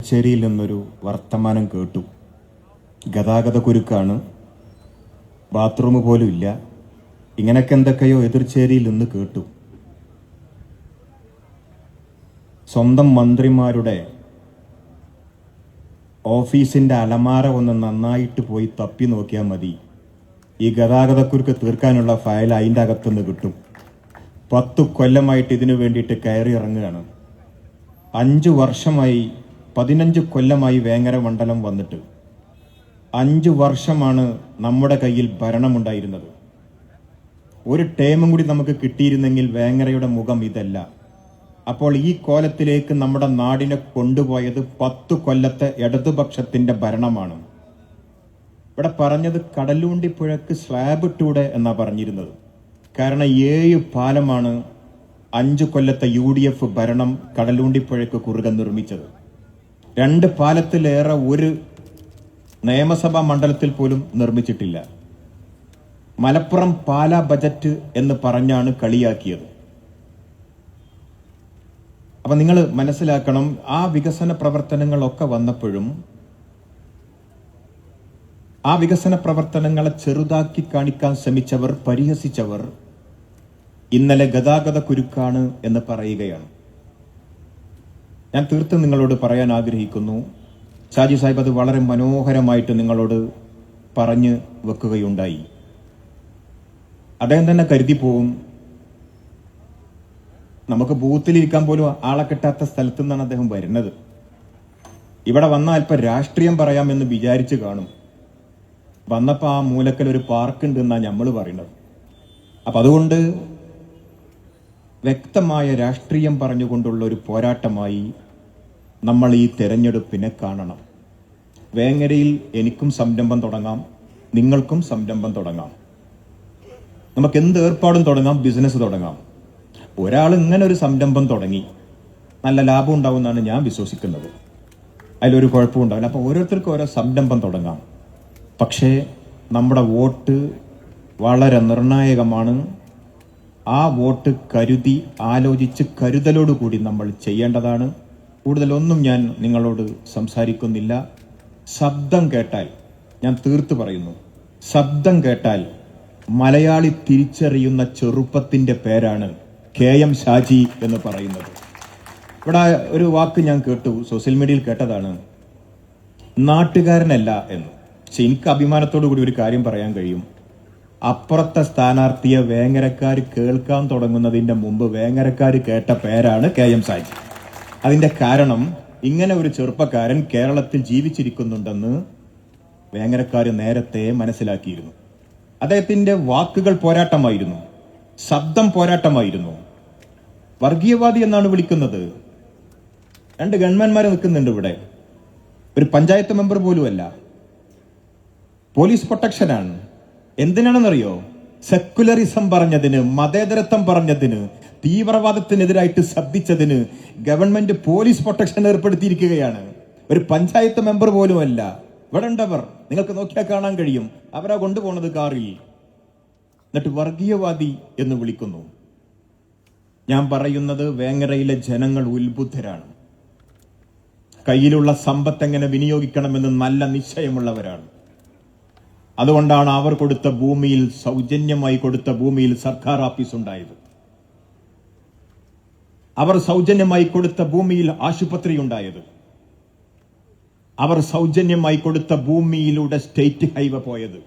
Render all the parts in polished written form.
എതിർച്ചേരിയിൽ നിന്നൊരു വർത്തമാനം കേട്ടു. ഗതാഗത കുരുക്കാണ്, ബാത്റൂം പോലും ഇല്ല, ഇങ്ങനെയൊക്കെ എന്തൊക്കെയോ എതിർച്ചേരിയിൽ നിന്ന് കേട്ടു. സ്വന്തം മന്ത്രിമാരുടെ ഓഫീസിൻ്റെ അലമാര ഒന്ന് നന്നായിട്ട് പോയി തപ്പി നോക്കിയാൽ മതി, ഈ ഗതാഗതക്കുരുക്ക് തീർക്കാനുള്ള ഫയൽ അതിൻ്റെ അകത്തുനിന്ന് കിട്ടും. 10 കൊല്ലമായിട്ട് ഇതിനു വേണ്ടിയിട്ട് കയറി ഇറങ്ങുകയാണ്. 5 വർഷമായി, 15 കൊല്ലമായി വേങ്ങര മണ്ഡലം വന്നിട്ട് 5 വർഷമാണ് നമ്മുടെ കയ്യിൽ ഭരണമുണ്ടായിരുന്നത്. ഒരു ടേമും കൂടി നമുക്ക് കിട്ടിയിരുന്നെങ്കിൽ വേങ്ങരയുടെ മുഖം ഇതല്ല. അപ്പോൾ ഈ കോലത്തിലേക്ക് നമ്മുടെ നാടിനെ കൊണ്ടുപോയത് 10 കൊല്ലത്തെ ഇടതുപക്ഷത്തിന്റെ ഭരണമാണ്. ഇവിടെ പറഞ്ഞത് കടലുണ്ടി പുഴക്ക് സ്ലാബ് ഇട്ടൂടെ എന്നാ പറഞ്ഞിരുന്നത്. കാരണം 7 പാലമാണ് 5 കൊല്ലത്തെ UDF ഭരണം കടലുണ്ടി പുഴയ്ക്ക് കുറുകെ നിർമ്മിച്ചത്. 2 പാലത്തിലേറെ ഒരു നിയമസഭാ മണ്ഡലത്തിൽ പോലും നിർമ്മിച്ചിട്ടില്ല. മലപ്പുറം പാല ബജറ്റ് എന്ന് പറഞ്ഞാണ് കളിയാക്കിയത്. അപ്പൊ നിങ്ങൾ മനസ്സിലാക്കണം, ആ വികസന പ്രവർത്തനങ്ങളൊക്കെ വന്നപ്പോഴും ആ വികസന പ്രവർത്തനങ്ങളെ ചെറുതാക്കി കാണിക്കാൻ ശ്രമിച്ചവർ, പരിഹസിച്ചവർ ഇന്നലെ ഗതാഗത കുരുക്കാണ് എന്ന് പറയുകയാണ്. ഞാൻ തീർത്തും നിങ്ങളോട് പറയാൻ ആഗ്രഹിക്കുന്നു, ഷാജി സാഹിബ് അത് വളരെ മനോഹരമായിട്ട് നിങ്ങളോട് പറഞ്ഞു വെക്കുകയുണ്ടായി. അദ്ദേഹം തന്നെ കരുതി പോവും, നമുക്ക് ബൂത്തിലിരിക്കാൻ പോലും ആളെ കിട്ടാത്ത സ്ഥലത്തു നിന്നാണ് അദ്ദേഹം വരുന്നത്. ഇവിടെ വന്നാൽ അല്പം രാഷ്ട്രീയം പറയാമെന്ന് വിചാരിച്ച് കാണും. വന്നപ്പോൾ ആ മൂലക്കൽ ഒരു പാർക്ക് ഉണ്ട് എന്നാണ് നമ്മൾ പറയുന്നത്. അപ്പൊ അതുകൊണ്ട് വ്യക്തമായ രാഷ്ട്രീയം പറഞ്ഞുകൊണ്ടുള്ള ഒരു പോരാട്ടമായി നമ്മൾ ഈ തെരഞ്ഞെടുപ്പിനെ കാണണം. വേങ്ങരയിൽ എനിക്കും സംരംഭം തുടങ്ങാം, നിങ്ങൾക്കും സംരംഭം തുടങ്ങാം, നമുക്ക് എന്ത് ഏർപ്പാടും തുടങ്ങാം, ബിസിനസ് തുടങ്ങാം. ഒരാൾ ഇങ്ങനെ ഒരു സംരംഭം തുടങ്ങി നല്ല ലാഭം ഉണ്ടാവുമെന്നാണ് ഞാൻ വിശ്വസിക്കുന്നത്. അതിലൊരു കുഴപ്പവും ഉണ്ടാവില്ല. അപ്പോൾ ഓരോരുത്തർക്കും ഓരോ സംരംഭം തുടങ്ങാം. പക്ഷേ നമ്മുടെ വോട്ട് വളരെ നിർണായകമാണ്. ആ വോട്ട് കരുതി ആലോചിച്ച് കരുതലോടുകൂടി നമ്മൾ ചെയ്യേണ്ടതാണ്. കൂടുതലൊന്നും ഞാൻ നിങ്ങളോട് സംസാരിക്കുന്നില്ല. ശബ്ദം കേട്ടാൽ, ഞാൻ തീർത്തു പറയുന്നു, ശബ്ദം കേട്ടാൽ മലയാളി തിരിച്ചറിയുന്ന ചെറുപ്പത്തിന്റെ പേരാണ് KM ഷാജി എന്ന് പറയുന്നത്. ഇവിടെ ഒരു വാക്ക് ഞാൻ കേട്ടു, സോഷ്യൽ മീഡിയയിൽ കേട്ടതാണ്, നാട്ടുകാരനല്ല എന്ന്. പക്ഷെ എനിക്ക് അഭിമാനത്തോടു കൂടി ഒരു കാര്യം പറയാൻ കഴിയും. അപ്പുറത്തെ സ്ഥാനാർത്ഥിയെ വേങ്ങരക്കാർ കേൾക്കാൻ തുടങ്ങുന്നതിന്റെ മുമ്പ് വേങ്ങരക്കാർ കേട്ട പേരാണ് KM ഷാജി. അതിന്റെ കാരണം, ഇങ്ങനെ ഒരു ചെറുപ്പക്കാരൻ കേരളത്തിൽ ജീവിച്ചിരിക്കുന്നുണ്ടെന്ന് വേങ്ങരക്കാർ നേരത്തെ മനസ്സിലാക്കിയിരുന്നു. അദ്ദേഹത്തിന്റെ വാക്കുകൾ പോരാട്ടമായിരുന്നു, ശബ്ദം പോരാട്ടമായിരുന്നു. വർഗീയവാദി എന്നാണ് വിളിക്കുന്നത്. 2 ഗവൺമെന്റ്മാരെ നിൽക്കുന്നുണ്ട് ഇവിടെ, ഒരു പഞ്ചായത്ത് മെമ്പർ പോലുമല്ല. പോലീസ് പ്രൊട്ടക്ഷനാണ്. എന്തിനാണെന്നറിയോ? സെക്കുലറിസം പറഞ്ഞതിന്, മതേതരത്വം പറഞ്ഞതിന്, തീവ്രവാദത്തിനെതിരായിട്ട് ശബ്ദിച്ചതിന് ഗവൺമെന്റ് പോലീസ് പ്രൊട്ടക്ഷൻ ഏർപ്പെടുത്തിയിരിക്കുകയാണ്. ഒരു പഞ്ചായത്ത് മെമ്പർ പോലുമല്ല. ഇവിടെ ഉണ്ടവർ, നിങ്ങൾക്ക് നോക്കിയാൽ കാണാൻ കഴിയും. അവരാ കൊണ്ടുപോണത് കാറിൽ. എന്നിട്ട് വർഗീയവാദി എന്ന് വിളിക്കുന്നു. ഞാൻ പറയുന്നത്, വേങ്ങരയിലെ ജനങ്ങൾ ഉത്ബുദ്ധരാണ്. കയ്യിലുള്ള സമ്പത്ത് എങ്ങനെ വിനിയോഗിക്കണമെന്ന് നല്ല നിശ്ചയമുള്ളവരാണ്. അതുകൊണ്ടാണ് അവർ കൊടുത്ത ഭൂമിയിൽ, സൗജന്യമായി കൊടുത്ത ഭൂമിയിൽ സർക്കാർ ഓഫീസ് ഉണ്ടായത്. അവർ സൗജന്യമായി കൊടുത്ത ഭൂമിയിൽ ആശുപത്രി ഉണ്ടായത്. അവർ സൗജന്യമായി കൊടുത്ത ഭൂമിയിലൂടെ സ്റ്റേറ്റ് ഹൈവേ പോയത്.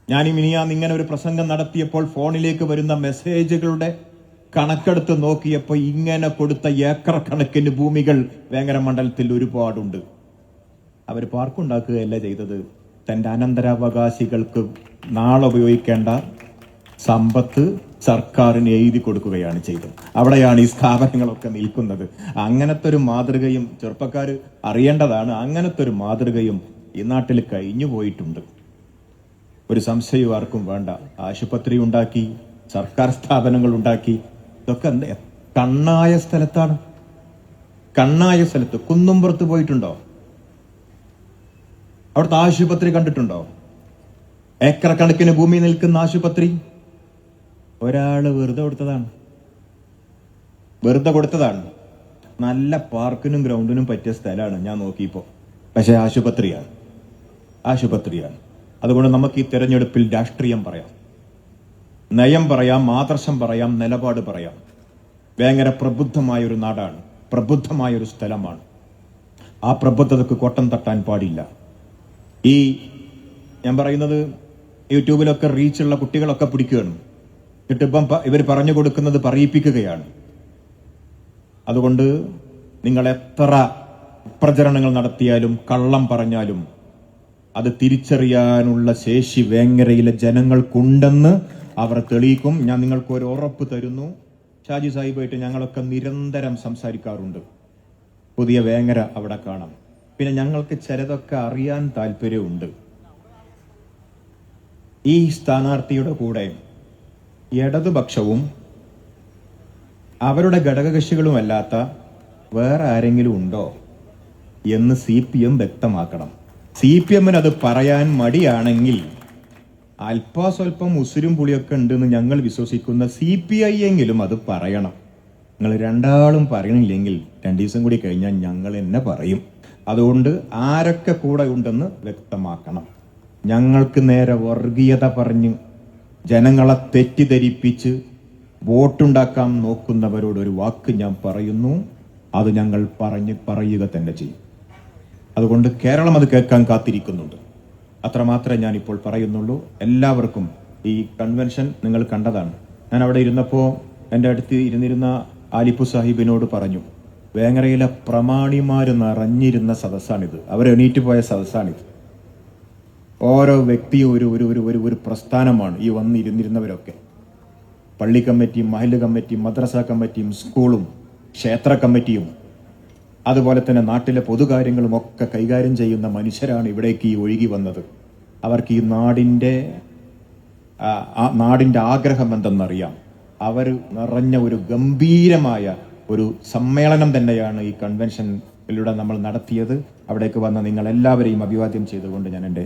ഞാനിമിനിയാന്ന് ഇങ്ങനെ ഒരു പ്രസംഗം നടത്തിയപ്പോൾ ഫോണിലേക്ക് വരുന്ന മെസ്സേജുകളുടെ കണക്കെടുത്ത് നോക്കിയപ്പോൾ ഇങ്ങനെ കൊടുത്ത ഏക്കർ കണക്കിന് ഭൂമികൾ വേങ്ങര മണ്ഡലത്തിൽ ഒരുപാടുണ്ട്. അവർ പാർക്കുണ്ടാക്കുകയല്ല ചെയ്തത്, തന്റെ അനന്തരാവകാശികൾക്ക് നാളെ ഉപയോഗിക്കേണ്ട സമ്പത്ത് സർക്കാരിന് എഴുതി കൊടുക്കുകയാണ് ചെയ്തത്. അവിടെയാണ് ഈ സ്ഥാപനങ്ങളൊക്കെ നിൽക്കുന്നത്. അങ്ങനത്തെ ഒരു മാതൃകയും ചെറുപ്പക്കാർ അറിയേണ്ടതാണ്. അങ്ങനത്തെ ഒരു മാതൃകയും ഈ നാട്ടിൽ കഴിഞ്ഞു പോയിട്ടുണ്ട്. ഒരു സംശയവും ആർക്കും വേണ്ട. ആശുപത്രി ഉണ്ടാക്കി, സർക്കാർ സ്ഥാപനങ്ങൾ ഉണ്ടാക്കി. ഇതൊക്കെ കണ്ണായ സ്ഥലത്താണ്. കണ്ണായ സ്ഥലത്ത് കുന്നുംപുറത്ത് പോയിട്ടുണ്ടോ? അവിടുത്തെ ആശുപത്രി കണ്ടിട്ടുണ്ടോ? ഏക്കർ കണക്കിന് ഭൂമി നിൽക്കുന്ന ആശുപത്രി ഒരാള് വെറുതെ കൊടുത്തതാണ്. നല്ല പാർക്കിനും ഗ്രൗണ്ടിനും പറ്റിയ സ്ഥലമാണ് ഞാൻ നോക്കിയപ്പോൾ. പക്ഷേ ആശുപത്രിയാണ്. അതുകൊണ്ട് നമുക്ക് ഈ തെരഞ്ഞെടുപ്പിൽ രാഷ്ട്രീയം പറയാം, നയം പറയാം, ആദർശം പറയാം, നിലപാട് പറയാം. ഭയങ്കര പ്രബുദ്ധമായൊരു നാടാണ്, പ്രബുദ്ധമായൊരു സ്ഥലമാണ്. ആ പ്രബുദ്ധതക്ക് കോട്ടം തട്ടാൻ പാടില്ല. ഈ ഞാൻ പറയുന്നത് യൂട്യൂബിലൊക്കെ റീച്ചുള്ള കുട്ടികളൊക്കെ പിടിക്കുകയാണ്. എന്നിട്ടിപ്പം ഇവർ പറഞ്ഞു കൊടുക്കുന്നത് പറയിപ്പിക്കുകയാണ്. അതുകൊണ്ട് നിങ്ങൾ എത്ര പ്രചരണങ്ങൾ നടത്തിയാലും കള്ളം പറഞ്ഞാലും അത് തിരിച്ചറിയാനുള്ള ശേഷി വേങ്ങരയിലെ ജനങ്ങൾക്കുണ്ടെന്ന് അവർ തെളിയിക്കും. ഞാൻ നിങ്ങൾക്ക് ഒരു ഉറപ്പ് തരുന്നു. ഷാജി സാഹിബായിട്ട് ഞങ്ങളൊക്കെ നിരന്തരം സംസാരിക്കാറുണ്ട്. പുതിയ വേങ്ങര അവിടെ കാണാം. പിന്നെ ഞങ്ങൾക്ക് ചിലതൊക്കെ അറിയാൻ താല്പര്യമുണ്ട്. ഈ സ്ഥാനാർത്ഥിയുടെ കൂടെ ഇടതുപക്ഷവും അവരുടെ ഘടകകക്ഷികളുമല്ലാത്ത വേറെ ആരെങ്കിലും ഉണ്ടോ എന്ന് CPM വ്യക്തമാക്കണം. CPMന് അത് പറയാൻ മടിയാണെങ്കിൽ അല്പാസ്വല്പം ഉസുരും പുളിയൊക്കെ ഉണ്ടെന്ന് ഞങ്ങൾ വിശ്വസിക്കുന്ന CPI എങ്കിലും അത് പറയണം. നിങ്ങൾ രണ്ടാളും പറയണില്ലെങ്കിൽ 2 ദിവസം കൂടി കഴിഞ്ഞാൽ ഞങ്ങൾ എന്നെ പറയും. അതുകൊണ്ട് ആരൊക്കെ കൂടെ ഉണ്ടെന്ന് വ്യക്തമാക്കണം. ഞങ്ങൾക്ക് നേരെ വർഗീയത പറഞ്ഞ് ജനങ്ങളെ തെറ്റിദ്ധരിപ്പിച്ച് വോട്ടുണ്ടാക്കാൻ നോക്കുന്നവരോട് ഒരു വാക്ക് ഞാൻ പറയുന്നു, അത് ഞങ്ങൾ പറയുക തന്നെ ചെയ്യും. അതുകൊണ്ട് കേരളം അത് കേൾക്കാൻ കാത്തിരിക്കുന്നുണ്ട്. അത്രമാത്രമേ ഞാനിപ്പോൾ പറയുന്നുള്ളൂ. എല്ലാവർക്കും ഈ കൺവെൻഷൻ നിങ്ങൾ കണ്ടതാണ്. ഞാൻ അവിടെ ഇരുന്നപ്പോൾ എൻ്റെ അടുത്ത് ഇരുന്നിരുന്ന ആലിപ്പു സാഹിബിനോട് പറഞ്ഞു, വേങ്ങരയിലെ പ്രമാണിമാര് നിറഞ്ഞിരുന്ന സദസ്സാണിത്, അവരെണീറ്റ് പോയ സദസ്സാണിത്. ഓരോ വ്യക്തിയും ഒരു പ്രസ്ഥാനമാണ് ഈ വന്നിരുന്നിരുന്നവരൊക്കെ. പള്ളി കമ്മിറ്റിയും മഹല്ല് കമ്മിറ്റിയും മദ്രസ കമ്മിറ്റിയും സ്കൂളും ക്ഷേത്ര കമ്മിറ്റിയും അതുപോലെ തന്നെ നാട്ടിലെ പൊതുകാര്യങ്ങളും ഒക്കെ കൈകാര്യം ചെയ്യുന്ന മനുഷ്യരാണ് ഇവിടേക്ക് ഈ ഒഴുകി വന്നത്. അവർക്ക് ഈ നാടിൻ്റെ ആഗ്രഹം എന്തെന്നറിയാം. അവർ നിറഞ്ഞ ഒരു ഗംഭീരമായ ഒരു സമ്മേളനം തന്നെയാണ് ഈ കൺവെൻഷനിലൂടെ നമ്മൾ നടത്തിയത്. അവിടേക്ക് വന്ന നിങ്ങൾ എല്ലാവരെയും അഭിവാദ്യം ചെയ്തുകൊണ്ട് ഞാൻ എൻ്റെ